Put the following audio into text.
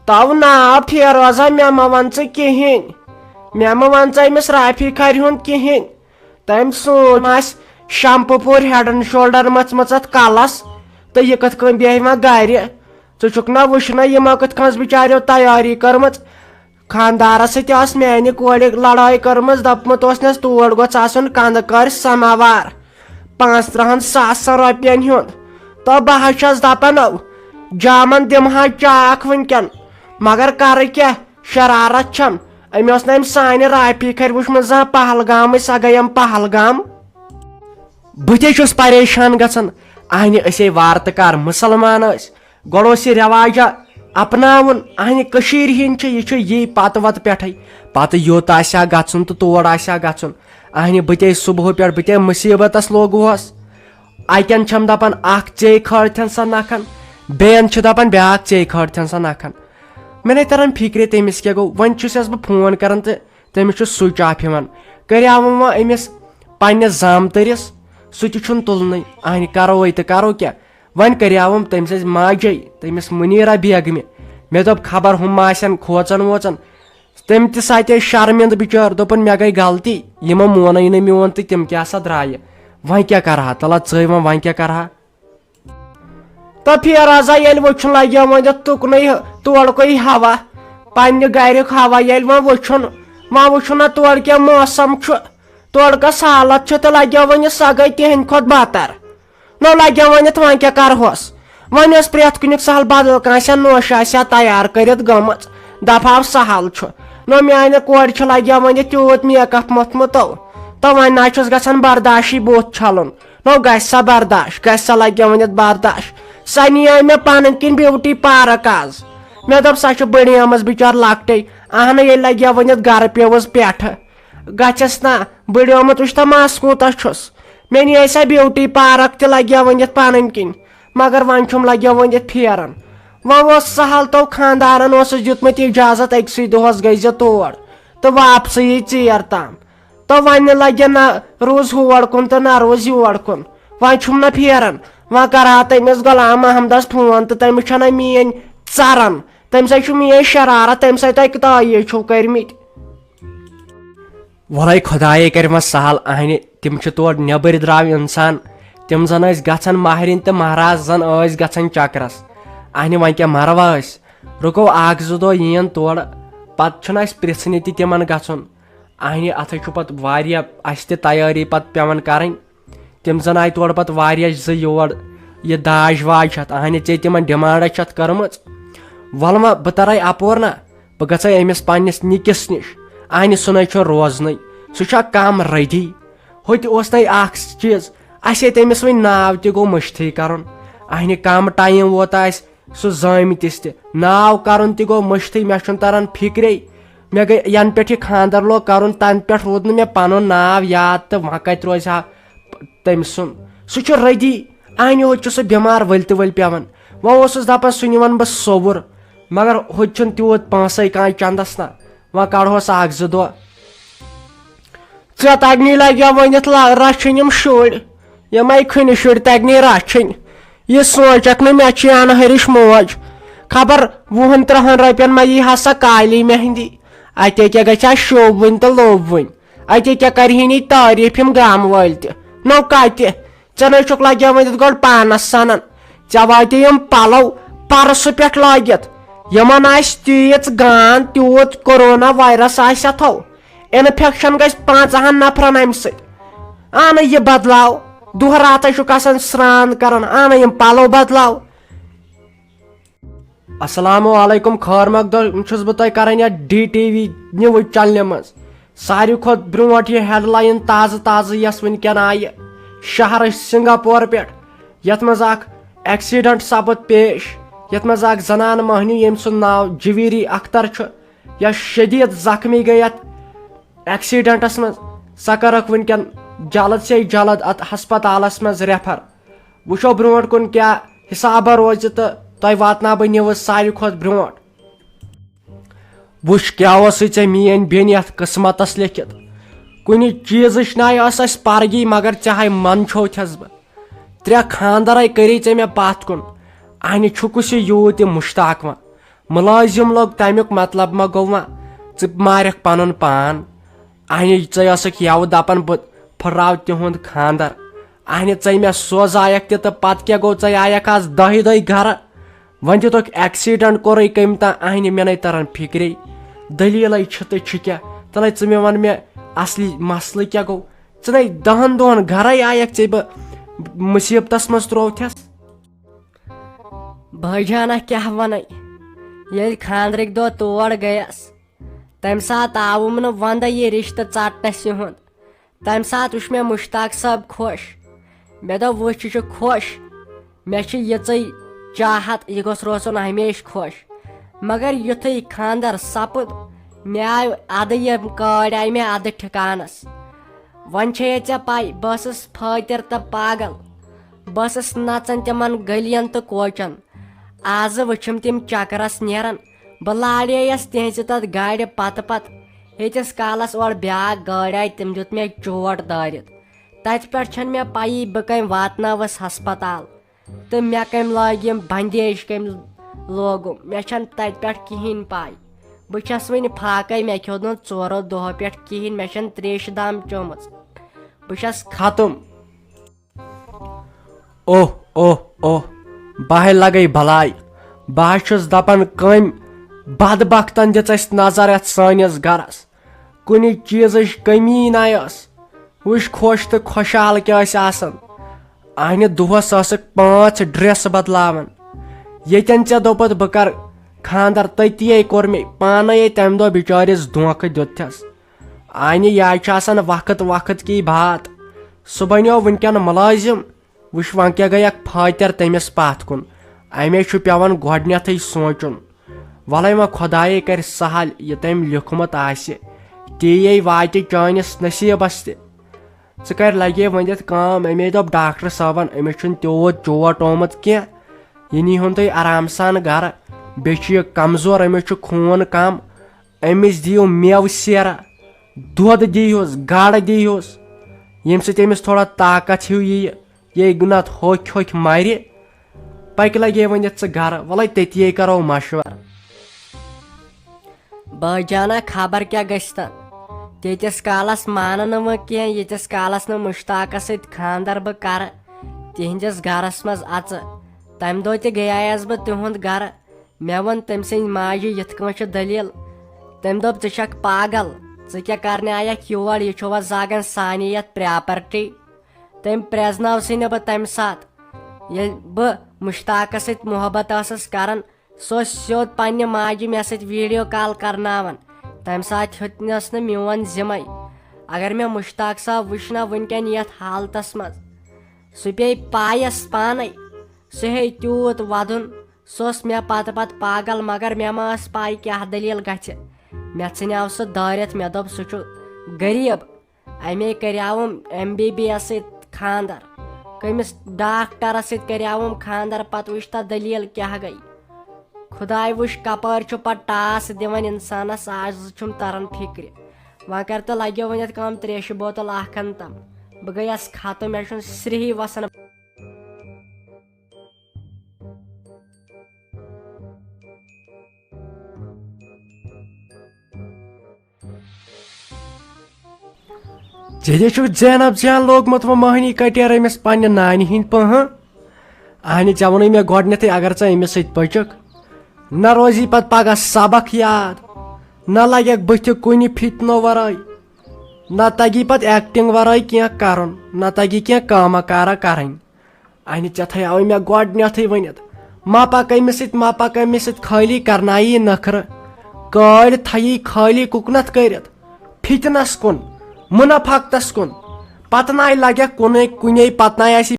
تو ناو پھیروزا مے ما ون کہین مے ما ون امس رافی کھر ہند کہین تم سوچ شمپو پور ہیڈ اینڈ شولڈر مت کلس تو یہ کت کن بیہ گھر ٹھک نا وچھنا یمو کت کن بچاریو تیاری کرم خاندارس ست میانہ کور لڑائی کرم دپمت نس تور گوس آسن کند کر سماوار 35,000 روپین ہند تو بہ چھس دپان جامن دمہا چاک ونکن مگر کر کیا شرارت چھم امس نا سانہ رافی کھر وچھمت زاں پہلگام سا گیم پہلگام بہت چھس پریشان گژھان اہنہ اسی وارت کار مسلمان گوڑ یہ رواجہ اپناون اہنہ کشیر ہند یہ پتہ وت پٹھے پتہ یوت آسیا گژھن تو تور آسیا گژھن اہنہ بتے صبح پہ بتے مصیبتس لوگوس اکن چھم دپان اخ ژے کھٲڑتھن سا نکھن بین دپان بیاکھ ژے کھٲڑتھن سا نکھن مے نہیں تران فکر تمس کیا گو ون چھس بہ فون کران تو تمس سوئچ آف یوان کریاوم و امس پننس زامترس سہ تہ چھن تلنے اہنہ کرو تو کرو کیا ون کریاوم تم سز ماجے تمس منیرہ بیگمہ مے دپ خبر ہم آسن کھوچان ووچان تم تہ ساتے شرمند بچار دپن مے گئی غلطی یمو مونی نا میون تو تم کیا سا درائے ون کیا کرہا تلا ژے ون کیا کرہا تو پھیروزا یل وچھن لگیا ونت تکنے توڑکے ہوا پنہ گھرک ہوا یل وچھن وچھن تور کیا موسم توڑکس حالت تو لگیا ون سا گئی تہند کھت بہتر نو لگیا ونت ون کیا کرہوس ون پریت کنیک سہل بدل کانسیا نوش آسیا تیار کرت گمت دپاو سہل نو میانہ کور لگیا ونت تیوت میک اپ موتمت تو ون نا چھس گژھان برداشی بوت چھلن نو گژھِ سا برداشت گژھِ سا لگیا ونت برداشت سہ نیا مے پن کن بیوٹی پارک آز مے دپ سہ بڑیمز بچار لکٹے اہن یہ لگیا ونت گر پیوس پھ گھس نا بڑیومت وچھ مس کوتہ چھس مے نیا سا بیوٹی پارک تہ لگیا ونت پن کن مگر ون چھم لگیا ونت پھیران وہ سہل تو خاندارن دیتمت اجازت اکسی دہس گئی تور تو واپس ژیر تام تو ون لگیا نہ روز ہور کن تو نہ روز یور کن ون چھم نا پھیران ون کرہا تمس غلام محمدس فون تو تمس چھنا مین ژران تم سا مین شرارت تم سا تہ تایی چھو کرمت ولے خدائے کرمس سہل اہنہ تم تور نبر درو انسان تم زن گھان ماہرین تو مہراز زن گھان چکرس اہنہ ون کیا مروا رکو اخ زٕ دۄہ یین تور پتہ چھُنہٕ اسہِ پرژھنہِ تہِ تمن گژھُن اہنہ اتھ چھُ پتہٕ واریاہ اسہِ تہِ تیٲری پتہٕ پیوان کرٕنۍ تم زن آیہِ تورٕ پتہٕ واریاہ زٕ یور یہ داج واج چھِ اتھ اہنہ ژےٚ تمن ڈمانڈا چھِ اتھ کٔرمٕژ ول وۄنۍ بہٕ ترے اپور نا بہٕ گژھے أمِس پننس نِکِس نِش اہنہ سُہ نَے چھُ روزنٕے سُہ چھا کم ردی ہوٚتہِ اوس نَے اکھ چیٖز اسے تٔمِس وۄنۍ ناو تہِ گوٚو مٔشتھٕے کرُن اہنہ کم ٹایم ووت اسہِ سُہ زٲمتِس تہِ ناو کرُن تہِ گوٚو مٔشتھٕے مےٚ چھُنہٕ تران فکرے مےٚ گٔے ینہٕ پٮ۪ٹھ یہِ خاندر لوگ کرُن تنہٕ پٮ۪ٹھ روٗد نہٕ مےٚ پنُن ناو یاد تہٕ وۄنۍ کتہِ روزِ ہا تٔمۍ سُنٛد سُہ چھُ ردی اہنہِ ہوٚتہِ چھُ سُہ بٮ۪مار ؤلۍ تہِ ؤلۍ پیوان وۄنۍ اوسُس دپان سُہ نِوان بہٕ صوبُر مگر ہوٚتہِ چھُنہٕ تیوٗت پونٛسے کانٛہہ چندس نہ وۄنۍ کڑہوس اکھ زٕ دۄہ ژےٚ تگنی لگیا ؤنِتھ رچھٕنۍ یِم شُرۍ یِمے کھٕنہِ شُرۍ تگنی رچھٕنۍ یہ سوچکھ نہٕ مےٚ چھِ انہرِش موج خبر 20-30 رۄپین ما یی ہسا کالی مہندی اتے کیا گژھِ ہا شوبوٕنۍ تہٕ لوبوٕنۍ اتے کیا کرہینی تعریف یم گامہٕ وٲلۍ تہِ نو کتہِ ژےٚ نَے چھُکھ لگیا ؤنِتھ گۄڈٕ پانس سنان ژےٚ واتے یم پلو پرسہٕ پٮ۪ٹھ لٲگِتھ یمن آسہِ تیٖژ گان تیوٗت کورونا وایرس آسہِ اتھو انفیکشن گژھِ 5 نفرن امہِ سۭتۍ اَنہٕ یہِ بدلاو دۄہ راتے چھُکھ آسان سران کران اَنہٕ یم پلو بدلاو السلام علیکم خٲر مقدم چھُس بہٕ تۄہہِ کران یتھ DTV نِوٕز چنلہِ منٛز ساروی کھۄتہٕ برونٛٹھ یہِ ہیڈ لایِن تازٕ تازٕ یۄس وٕنکیٚن آیہِ شہر سنگاپور پٮ۪ٹھ یتھ منٛز اکھ ایکسیڈنٹ سپُد پیش یتھ منٛز اکھ زنان مہنیو ییٚمہِ سُنٛد ناو جویری اختر چھُ یۄس شدید زخمی گٔے اتھ ایکسیڈنٹس منٛز سۄ کٔرٕکھ وٕنکیٚن جلد سے جلد ات ہسپتالس منٛز ریفر وٕچھو برونٛٹھ کُن کیاہ حسابہ روزِ تہٕ تۄہہِ واتناو بہٕ نِوٕز ساروی کھۄتہٕ برونٛٹھ وٕچھ کیاہ اوسُے ژےٚ میٲنۍ بیٚنہِ یتھ قٕسمتس لیکھِتھ کُنہِ چیٖزٕچ ناے ٲس اسہِ پرگی مگر ژےٚ ہاے من چھوتھس بہٕ 3 خاندرے کٔری ژےٚ مےٚ پتھ کُن اہنہِ چھُکُس یہِ یوٗت یہِ مشتاق وۄنۍ ملازم لوگ تمیک مطلب ما گو ما ژٕ مارکھ پنُن پان اہنہِ ژٕ ٲسکھ یوٕ دپان بہٕ پھٕراو تِہُنٛد خاندر اہنہِ ژے مےٚ سوزایکھ تہِ تہٕ پتہٕ کیٛاہ گوٚو ژے آیکھ آز دہہِ دۄہہِ گرٕ وۄنۍ دِتُکھ ایکسیڈنٹ کوٚرُے کٔمۍ تام اہنہِ مےٚ نے تران فکرے دلیٖلے چھِ تہٕ چھِ کیٛاہ تلے ژٕ مےٚ ون مےٚ اصلی مسلہٕ کیٛاہ گوٚو ژٕ نے 10 دۄہن گرے آیکھ ژے بہٕ مصیبتس منٛز ترووتھس. بھائی جانا کیٛاہ ونے ییٚلہِ خاندرٕکۍ دۄہ تور گٔیس تمہِ ساتہٕ آوُم نہٕ ونٛدے یہِ رشتہٕ ژٹنس یِہُنٛد. تمہِ ساتہٕ وٕچھ مےٚ مشتاق صٲب خۄش مےٚ دوٚپ وٕچھ یہِ چھُ خۄش مےٚ چھِ یِژٕے چاہت یہِ گوٚژھ روزُن ہمیشہِ خۄش. مگر یُتھُے خاندر سپُد مےٚ آیہِ ادٕ یِم کٲڑۍ آیہِ مےٚ ادٕ ٹھِکانس. وۄنۍ چھے ژےٚ پاے بہٕ ٲسٕس فٲطر تہٕ پاگل بہٕ ٲسٕس نژان تِمن گلین تہٕ کوچن. آزٕ وٕچھِم تِم چکرس نیران بہٕ لاڑییس تِہنٛزِ تتھ گاڑِ پتہٕ ییٖتِس کالس اورٕ بیاکھ گٲڑۍ آیہِ تٔمۍ دیُت مےٚ چوٹ دٲرِتھ. تتہِ پٮ۪ٹھ چھنہٕ مےٚ پیی بہٕ کٔمۍ واتنٲوٕس ہسپتال تہٕ مےٚ کٔمۍ لٲگِم بندیج کٔمۍ لوگُم مےٚ چھنہٕ تتہِ پٮ۪ٹھ کہیٖنۍ پاے. بہٕ چھس وُنہِ فاقے مےٚ کھیوٚو نہٕ 4 دۄہو پٮ۪ٹھ کہیٖنۍ مےٚ چھنہٕ تریشہِ دام چومٕژ بہٕ چھس ختم. اوہ اوہ اوہ بہے لگے بلاے بہٕ چھُس دپان کٔمۍ بدبختن دِژ اسہِ نظر یتھ سٲنِس گرس کُنہِ چیٖزٕچ کٔمی نہ ٲس. وٕچھ خۄش تہٕ خۄشحال کیٛاہ ٲسۍ آسان اہنہِ دۄہس ٲسکھ 5 ڈریس بدلاوان. ییٚتٮ۪ن ژےٚ دوٚپُتھ بہٕ کرٕ خاندر تٔتی کوٚر مےٚ پانے تمہِ دۄہ بِچٲرِس دھوکہٕ دیُتتھس. اہنہِ یہِ چھِ آسان وقت کی بات سُہ بنیو وُنکٮ۪ن مُلٲزِم. وٕچھ وۄنۍ کیٛاہ گٔیکھ فٲطر تٔمِس پتھ کُن امے چھُ پیٚوان گۄڈنیتھٕے سونٛچُن. وَلے وۄنۍ خۄدایے کرِ سہل یہِ تٔمۍ لیوٗکھمُت آسہِ تی واتہِ چٲنِس نصیٖبس تہِ. ژٕ کر لگے ؤنِتھ کٲم اَمے دوٚپ ڈاکٹر صٲبن أمِس چھُنہٕ تیوٗت چوٹ آمُت کینٛہہ یہِ نیٖہُن تُہۍ آرام سان گرٕ بیٚیہِ چھُ یہِ کمزور أمِس چھُ خوٗن کم أمِس دِیِو میوٕ سیرا دۄد دیٖہوٗس گاڈٕ دیٖہوٗس ییٚمہِ سۭتۍ أمِس تھوڑا طاقت ہیوٗ یِیہِ یہِ نتہٕ ہوٚکھۍ مرِ. پکہِ لگے ؤنِتھ ژٕ گرٕ وَلے تٔتی کرو مشور. بٲے جانا خبر کیٛاہ گژھِ تن تیٖتِس کالس مانہٕ نہٕ وۄنۍ کینٛہہ ییٖتِس کالس نہٕ مشتاقس سۭتۍ خاندر بہٕ کرٕ تِہنٛدِس گرس منٛز اژٕ. تمہِ دۄہ تہِ گٔیایس بہٕ تِہُنٛد گرٕ مےٚ ووٚن تٔمۍ سٕنٛدِ ماجہِ یِتھ کٲٹھۍ چھِ دٔلیٖل. تٔمۍ دوٚپ ژٕ چھکھ پاگل ژٕ کیٛاہ کرنہِ آیکھ یور یہِ چھُوا زاگان سانہِ یتھ پراپرٹی. تٔمۍ پرٛزنٲوسٕے نہٕ بہٕ تمہِ ساتہٕ ییٚلہِ بہٕ مشتاقس سۭتۍ محبت ٲسٕس کران سُہ اوس سیوٚد پننہِ ماجہِ مےٚ سۭتۍ ویڈیو کال کرناوان. تمہِ ساتہٕ ہیوٚتنس نہٕ میون ذمے. اگر مےٚ مشتاق صٲب وٕچھنا وُنکٮ۪ن یتھ حالتس منٛز سُہ پیٚیہِ پایس پانے سُہ ہیٚیہِ تیوٗت ودُن سُہ اوس مےٚ پتہٕ پاگل مگر مےٚ ما ٲس پاے کیٛاہ دٔلیٖل گژھِ. مےٚ ژھٕنیو سُہ دٲرِتھ مےٚ دوٚپ سُہ چھُ غریٖب امے کریاوُم MBBS سۭتۍ خاندر کٔمِس ڈاکٹرس سۭتۍ کریاوُم خاندر پتہٕ وٕچھ تتھ دٔلیٖل کیٛاہ گٔے. خُداے وٕچھ کپٲرۍ چھُ پتہٕ ٹاس دِوان انسانس آز چھُم تران فکرِ. وۄنۍ کر تہٕ لگیو ؤنِتھ کٲم تریشہِ بوتل اکھ انہٕ تم بہٕ گٔیس ختم مےٚ چھُنہٕ سرٛیہی وسان. ژےٚ چھُکھ زینب زین لوگمُت وۄنۍ مٔہنی کٹیر أمِس پننہِ نانہِ ہِنٛدۍ پٲہٕ اہنہِ ژےٚ ووٚنُے مےٚ گۄڈنیتھٕے اگر ژٕ أمِس سۭتۍ پٔچِکھ نہ روزی پتہٕ پگاہ سبق یاد نہ لگٮ۪کھ بٕتھِ کُنہِ فِتنو ورٲے نہ تگی پتہٕ ایکٹنگ ورٲے کینٛہہ کرُن نہ تگی کینٛہہ کٲمہ کارا کرٕنۍ. اہنہِ ژےٚ تھایاوٕے مےٚ گۄڈنیتھٕے ؤنِتھ ما پک أمِس سۭتۍ خٲلی کرنایی نخرٕ کٲڑۍ تھایی خٲلی کُکنتھ کٔرِتھ فِتنس کُن مُنافقتس کُن پتہٕ ناے لگٮ۪کھ کُنے پتہٕ ناے آسی